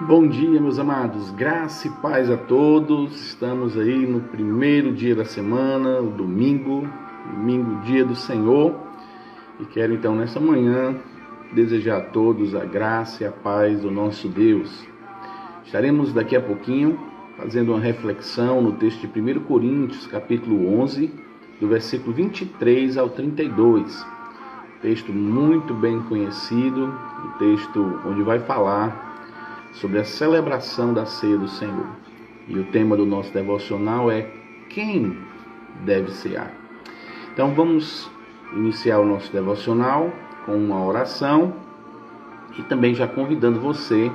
Bom dia, meus amados, graça e paz a todos. Estamos aí no primeiro dia da semana, o domingo, dia do Senhor. E quero então nessa manhã desejar a todos a graça e a paz do nosso Deus. Estaremos daqui a pouquinho fazendo uma reflexão no texto de 1 Coríntios, capítulo 11, do versículo 23 ao 32. Texto muito bem conhecido, um texto onde vai falar sobre a celebração da ceia do Senhor. E o tema do nosso devocional é: quem deve cear? Então vamos iniciar o nosso devocional com uma oração e também já convidando você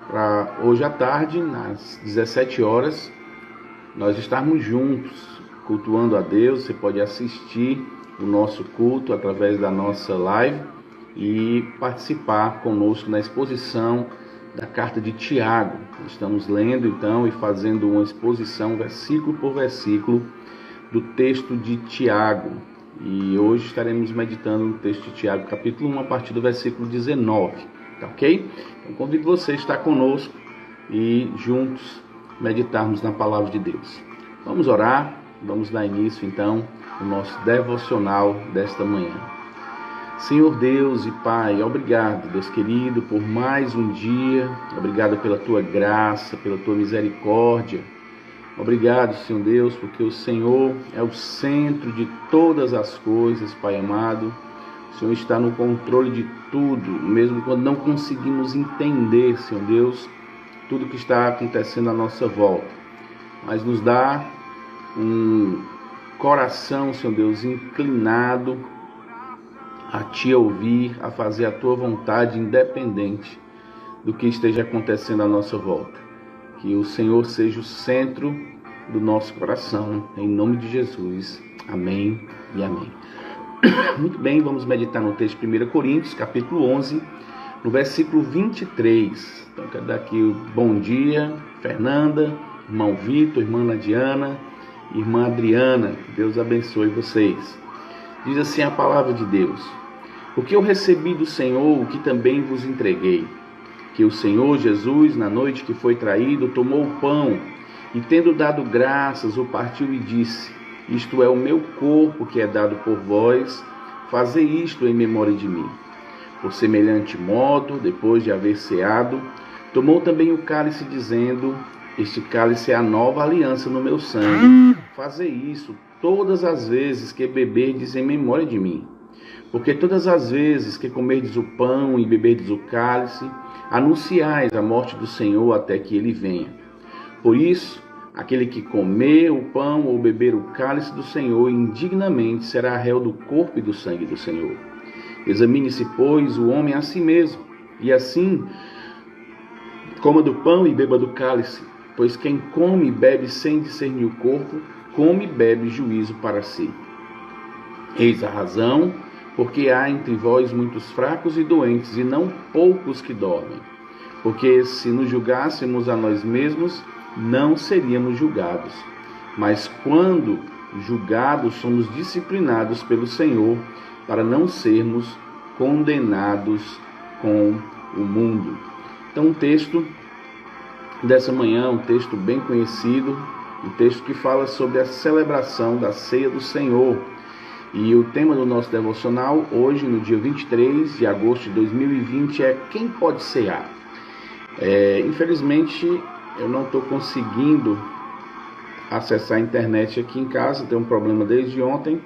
para hoje à tarde, às 17 horas, nós estarmos juntos cultuando a Deus. Você pode assistir o nosso culto através da nossa live e participar conosco na exposição da carta de Tiago. Estamos lendo então e fazendo uma exposição versículo por versículo do texto de Tiago. E hoje estaremos meditando no texto de Tiago, capítulo 1, a partir do versículo 19. Tá ok? Então convido você a estar conosco e juntos meditarmos na palavra de Deus. Vamos orar, vamos dar início então ao nosso devocional desta manhã. Senhor Deus e Pai, obrigado, Deus querido, por mais um dia. Obrigado pela Tua graça, pela Tua misericórdia. Obrigado, Senhor Deus, porque o Senhor é o centro de todas as coisas, Pai amado. O Senhor está no controle de tudo, mesmo quando não conseguimos entender, Senhor Deus, tudo que está acontecendo à nossa volta. Mas nos dá um coração, Senhor Deus, inclinado a Te ouvir, a fazer a Tua vontade, independente do que esteja acontecendo à nossa volta. Que o Senhor seja o centro do nosso coração, em nome de Jesus. Amém e amém. Muito bem, vamos meditar no texto de 1 Coríntios, capítulo 11, no versículo 23. Então, quero dar aqui o bom dia, Fernanda, irmão Vitor, irmã Nadiana, irmã Adriana. Que Deus abençoe vocês. Diz assim a palavra de Deus: porque eu recebi do Senhor o que também vos entreguei, que o Senhor Jesus, na noite que foi traído, tomou o pão e, tendo dado graças, o partiu e disse: isto é o meu corpo que é dado por vós, fazei isto em memória de mim. Por semelhante modo, depois de haver ceado, tomou também o cálice, dizendo: este cálice é a nova aliança no meu sangue. Fazei isso todas as vezes que beberdes em memória de mim. Porque todas as vezes que comerdes o pão e beberdes o cálice, anunciais a morte do Senhor até que ele venha. Por isso, aquele que comer o pão ou beber o cálice do Senhor indignamente será réu do corpo e do sangue do Senhor. Examine-se, pois, o homem a si mesmo, e assim coma do pão e beba do cálice. Pois quem come e bebe sem discernir o corpo, come e bebe juízo para si. Eis a razão, porque há entre vós muitos fracos e doentes, e não poucos que dormem. Porque se nos julgássemos a nós mesmos, não seríamos julgados. Mas quando julgados, somos disciplinados pelo Senhor, para não sermos condenados com o mundo. Então, um texto dessa manhã, um texto bem conhecido, um texto que fala sobre a celebração da ceia do Senhor. E o tema do nosso devocional hoje, no dia 23 de agosto de 2020, é: quem pode cear? Infelizmente, eu não estou conseguindo acessar a internet aqui em casa, tem um problema desde ontem.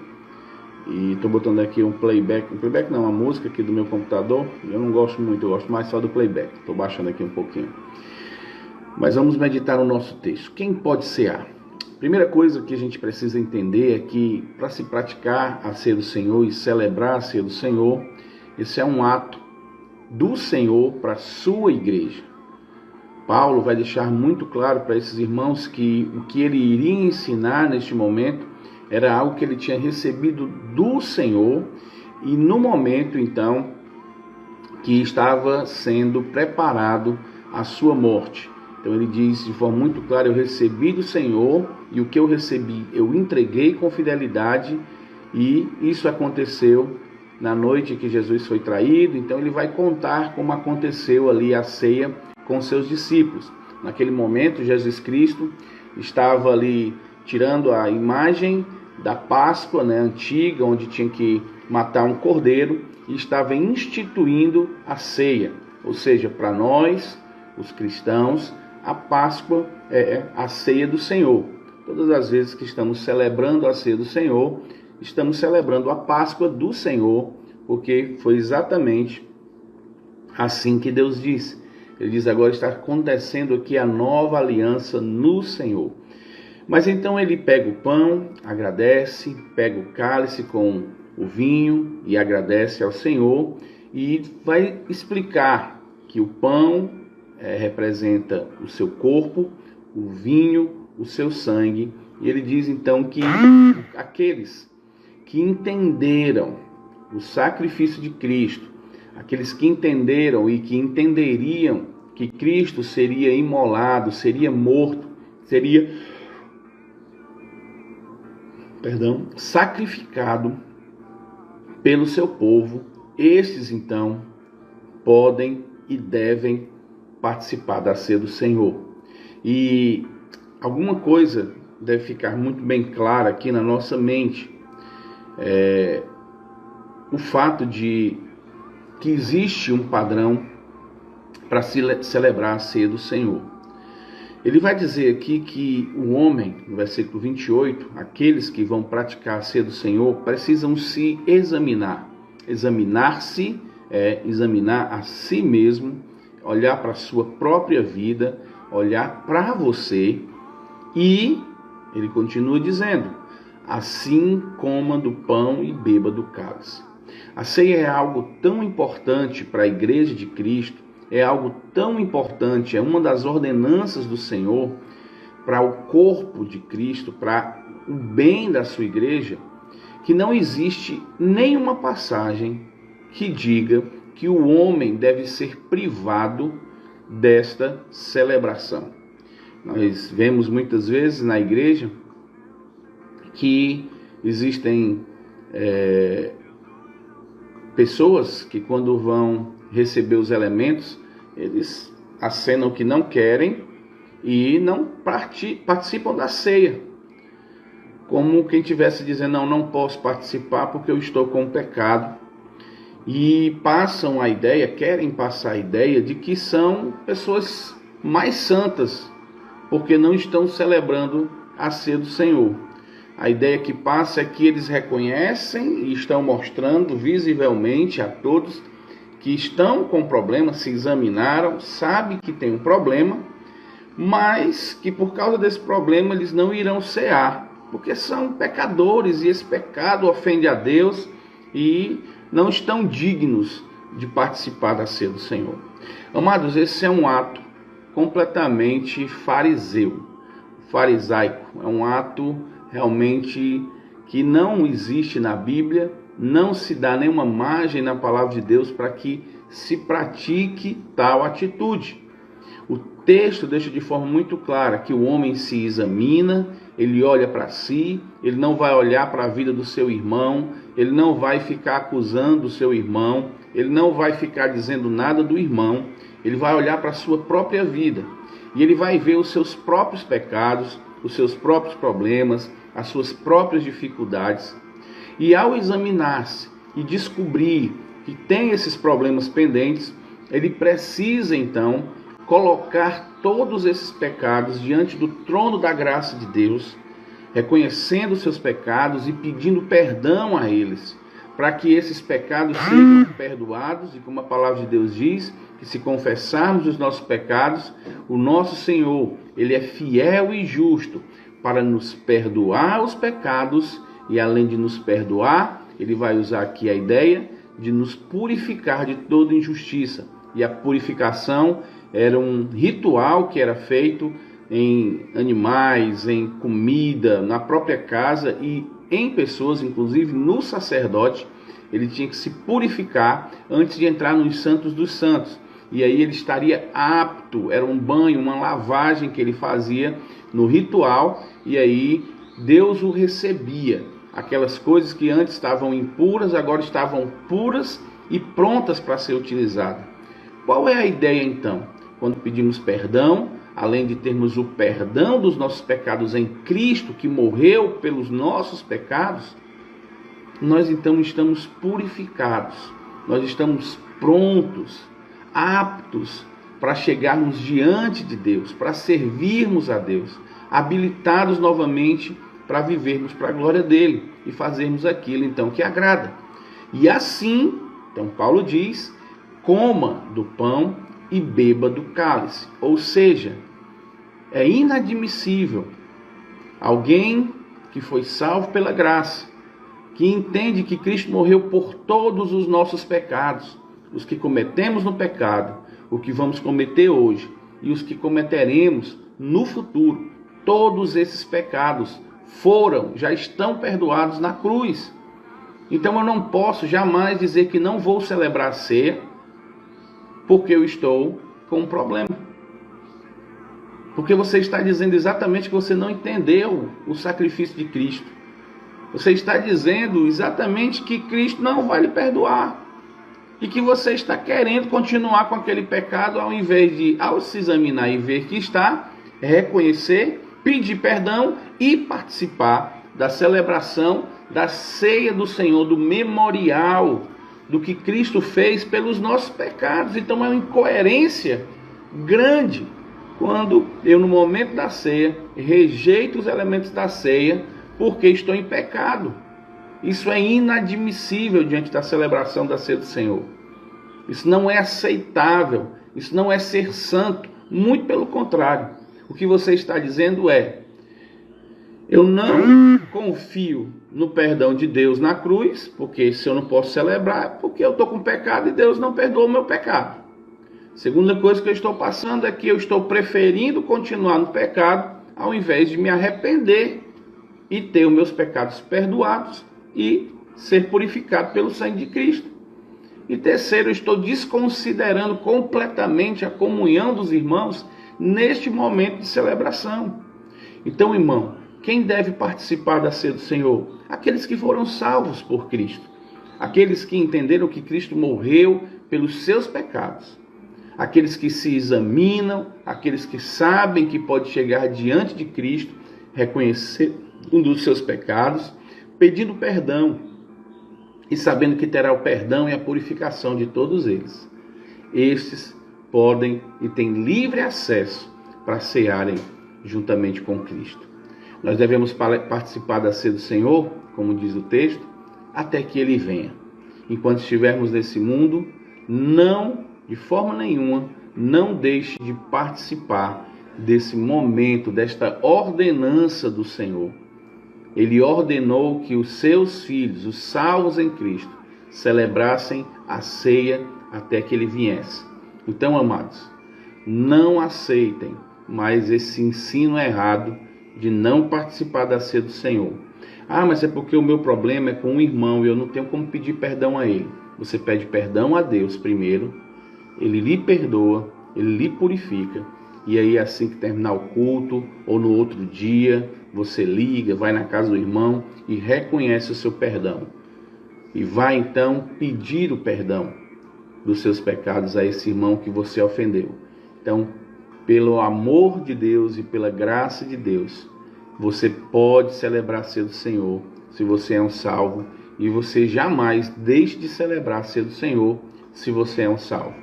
E estou botando aqui um playback não, uma música aqui do meu computador. Eu não gosto muito, eu gosto mais só do playback. Estou baixando aqui um pouquinho. Mas vamos meditar no nosso texto. Quem pode cear? Primeira coisa que a gente precisa entender é que, para se praticar a ceia do Senhor e celebrar a ceia do Senhor, esse é um ato do Senhor para a sua igreja. Paulo vai deixar muito claro para esses irmãos que o que ele iria ensinar neste momento era algo que ele tinha recebido do Senhor, e no momento então que estava sendo preparado a sua morte. Então ele diz de forma muito clara: eu recebi do Senhor, e o que eu recebi eu entreguei com fidelidade, e isso aconteceu na noite que Jesus foi traído. Então ele vai contar como aconteceu ali a ceia com seus discípulos. Naquele momento, Jesus Cristo estava ali tirando a imagem da Páscoa, antiga, onde tinha que matar um cordeiro, e estava instituindo a ceia. Ou seja, para nós, os cristãos, a Páscoa é a ceia do Senhor. Todas as vezes que estamos celebrando a ceia do Senhor, estamos celebrando a Páscoa do Senhor, porque foi exatamente assim que Deus disse. Ele diz: agora está acontecendo aqui a nova aliança no Senhor. Mas então ele pega o pão, agradece, pega o cálice com o vinho e agradece ao Senhor, e vai explicar que o pão representa o seu corpo, o vinho, o seu sangue. E ele diz então que aqueles que entenderam o sacrifício de Cristo, aqueles que entenderam e que entenderiam que Cristo seria imolado, seria morto, seria sacrificado pelo seu povo, estes então podem e devem participar da ceia do Senhor. E alguma coisa deve ficar muito bem clara aqui na nossa mente, o fato de que existe um padrão para celebrar a ceia do Senhor. Ele vai dizer aqui que o homem, no versículo 28, aqueles que vão praticar a ceia do Senhor, precisam se examinar. Examinar-se é examinar a si mesmo, olhar para a sua própria vida, olhar para você, e ele continua dizendo: assim coma do pão e beba do cálice. A ceia é algo tão importante para a igreja de Cristo, é algo tão importante, é uma das ordenanças do Senhor para o corpo de Cristo, para o bem da sua igreja, que não existe nenhuma passagem que diga que o homem deve ser privado desta celebração. Nós vemos muitas vezes na igreja que existem pessoas que, quando vão receber os elementos, eles acenam que não querem e não participam da ceia, como quem estivesse dizendo: não posso participar porque eu estou com pecado. E passam a ideia, querem passar a ideia de que são pessoas mais santas porque não estão celebrando a ceia do Senhor. A ideia que passa é que eles reconhecem e estão mostrando visivelmente a todos que estão com problema, se examinaram, sabem que tem um problema, mas que por causa desse problema eles não irão cear, porque são pecadores e esse pecado ofende a Deus e não estão dignos de participar da ceia do Senhor. Amados, esse é um ato completamente farisaico, é um ato realmente que não existe na Bíblia, não se dá nenhuma margem na palavra de Deus para que se pratique tal atitude. O texto deixa de forma muito clara que o homem se examina, ele olha para si, ele não vai olhar para a vida do seu irmão, ele não vai ficar acusando o seu irmão, ele não vai ficar dizendo nada do irmão, ele vai olhar para a sua própria vida e ele vai ver os seus próprios pecados, os seus próprios problemas, as suas próprias dificuldades. E ao examinar-se e descobrir que tem esses problemas pendentes, ele precisa então colocar todos esses pecados diante do trono da graça de Deus, reconhecendo os seus pecados e pedindo perdão a eles, para que esses pecados sejam perdoados. E como a palavra de Deus diz, que se confessarmos os nossos pecados, o nosso Senhor, Ele é fiel e justo para nos perdoar os pecados, e além de nos perdoar, Ele vai usar aqui a ideia de nos purificar de toda injustiça. E a purificação era um ritual que era feito em animais, em comida, na própria casa e em pessoas, inclusive no sacerdote. Ele tinha que se purificar antes de entrar nos santos dos santos. E aí ele estaria apto, era um banho, uma lavagem que ele fazia no ritual, e aí Deus o recebia. Aquelas coisas que antes estavam impuras, agora estavam puras e prontas para ser utilizadas. Qual é a ideia então? quando pedimos perdão, além de termos o perdão dos nossos pecados em Cristo, que morreu pelos nossos pecados, nós então estamos purificados, nós estamos prontos, aptos para chegarmos diante de Deus, para servirmos a Deus, habilitados novamente para vivermos para a glória dele e fazermos aquilo então que agrada. E assim, então Paulo diz, coma do pão e beba do cálice. Ou seja, é inadmissível alguém que foi salvo pela graça, que entende que Cristo morreu por todos os nossos pecados, os que cometemos no pecado, o que vamos cometer hoje e os que cometeremos no futuro. Todos esses pecados já estão perdoados na cruz. Então eu não posso jamais dizer que não vou celebrar a ceia porque eu estou com um problema. Porque você está dizendo exatamente que você não entendeu o sacrifício de Cristo. Você está dizendo exatamente que Cristo não vai lhe perdoar. E que você está querendo continuar com aquele pecado ao invés de, ao se examinar e ver que está, reconhecer, pedir perdão e participar da celebração da ceia do Senhor, do memorial do que Cristo fez pelos nossos pecados. Então é uma incoerência grande quando eu, no momento da ceia, rejeito os elementos da ceia porque estou em pecado. Isso é inadmissível diante da celebração da ceia do Senhor. Isso não é aceitável, isso não é ser santo, muito pelo contrário. O que você está dizendo é: eu não confio no perdão de Deus na cruz, porque se eu não posso celebrar, porque eu estou com pecado e Deus não perdoa o meu pecado. Segunda coisa que eu estou passando é que eu estou preferindo continuar no pecado, ao invés de me arrepender e ter os meus pecados perdoados e ser purificado pelo sangue de Cristo. E terceiro, eu estou desconsiderando completamente a comunhão dos irmãos neste momento de celebração. Então, irmão, quem deve participar da ceia do Senhor? Aqueles que foram salvos por Cristo. Aqueles que entenderam que Cristo morreu pelos seus pecados. Aqueles que se examinam, aqueles que sabem que pode chegar diante de Cristo, reconhecer um dos seus pecados, pedindo perdão e sabendo que terá o perdão e a purificação de todos eles. Estes podem e têm livre acesso para cearem juntamente com Cristo. Nós devemos participar da ceia do Senhor, como diz o texto, até que Ele venha. Enquanto estivermos nesse mundo, não, de forma nenhuma, não deixe de participar desse momento, desta ordenança do Senhor. Ele ordenou que os seus filhos, os salvos em Cristo, celebrassem a ceia até que Ele viesse. Então, amados, não aceitem mais esse ensino errado de não participar da ceia do Senhor. Ah, mas é porque o meu problema é com um irmão e eu não tenho como pedir perdão a ele. Você pede perdão a Deus primeiro, Ele lhe perdoa, Ele lhe purifica. E aí, assim que terminar o culto, ou no outro dia, você liga, vai na casa do irmão e reconhece o seu perdão. E vai então pedir o perdão dos seus pecados a esse irmão que você ofendeu. Então, pelo amor de Deus e pela graça de Deus, você pode celebrar a ceia do Senhor, se você é um salvo, e você jamais deixe de celebrar a ceia do Senhor, se você é um salvo.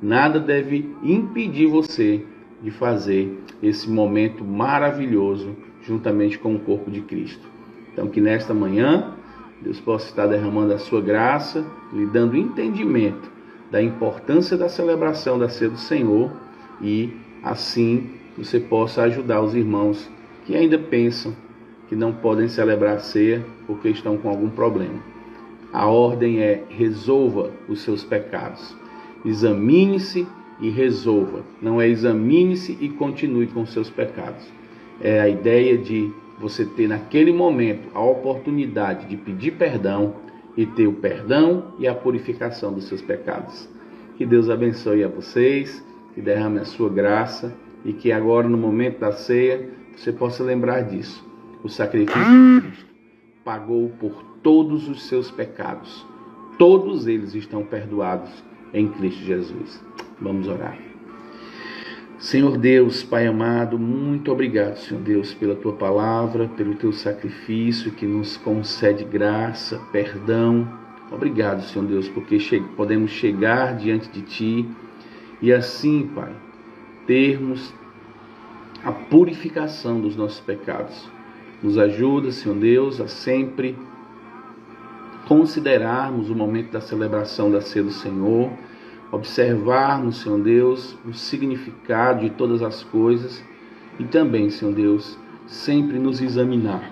Nada deve impedir você de fazer esse momento maravilhoso juntamente com o corpo de Cristo. Então, que nesta manhã Deus possa estar derramando a sua graça, lhe dando entendimento da importância da celebração da ceia do Senhor, e assim você possa ajudar os irmãos que ainda pensam que não podem celebrar a ceia porque estão com algum problema. A ordem é: resolva os seus pecados. Examine-se e resolva. Não é examine-se e continue com seus pecados. É a ideia de você ter naquele momento a oportunidade de pedir perdão e ter o perdão e a purificação dos seus pecados. Que Deus abençoe a vocês, que derrame a sua graça e que agora, no momento da ceia, você possa lembrar disso. O sacrifício de Cristo pagou por todos os seus pecados. Todos eles estão perdoados em Cristo Jesus. Vamos orar. Senhor Deus, Pai amado, muito obrigado, Senhor Deus, pela Tua palavra, pelo Teu sacrifício que nos concede graça, perdão. Obrigado, Senhor Deus, porque podemos chegar diante de Ti e assim, Pai, termos a purificação dos nossos pecados. Nos ajuda, Senhor Deus, a sempre considerarmos o momento da celebração da ceia do Senhor, observarmos, Senhor Deus, o significado de todas as coisas e também, Senhor Deus, sempre nos examinar.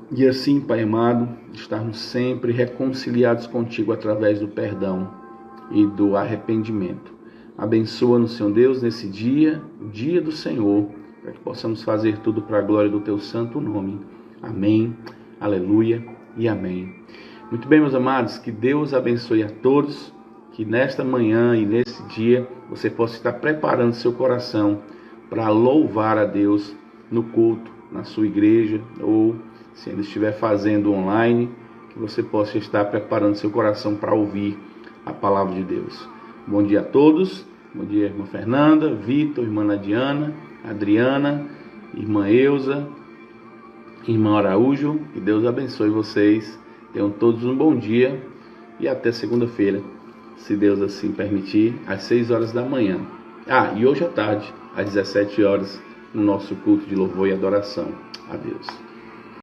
E assim, Pai amado, estarmos sempre reconciliados contigo através do perdão e do arrependimento. Abençoa-nos, Senhor Deus, nesse dia, o dia do Senhor, para que possamos fazer tudo para a glória do Teu santo nome. Amém, aleluia e amém. Muito bem, meus amados, que Deus abençoe a todos, que nesta manhã e nesse dia você possa estar preparando seu coração para louvar a Deus no culto, na sua igreja, ou se ainda estiver fazendo online, que você possa estar preparando seu coração para ouvir a palavra de Deus. Bom dia a todos, bom dia irmã Fernanda, Vitor, irmã Nadiana, Adriana, irmã Eusa, irmã Araújo, que Deus abençoe vocês. Tenham todos um bom dia e até segunda-feira, se Deus assim permitir, às 6 horas da manhã. E hoje à tarde, às 17 horas, no nosso culto de louvor e adoração a Deus.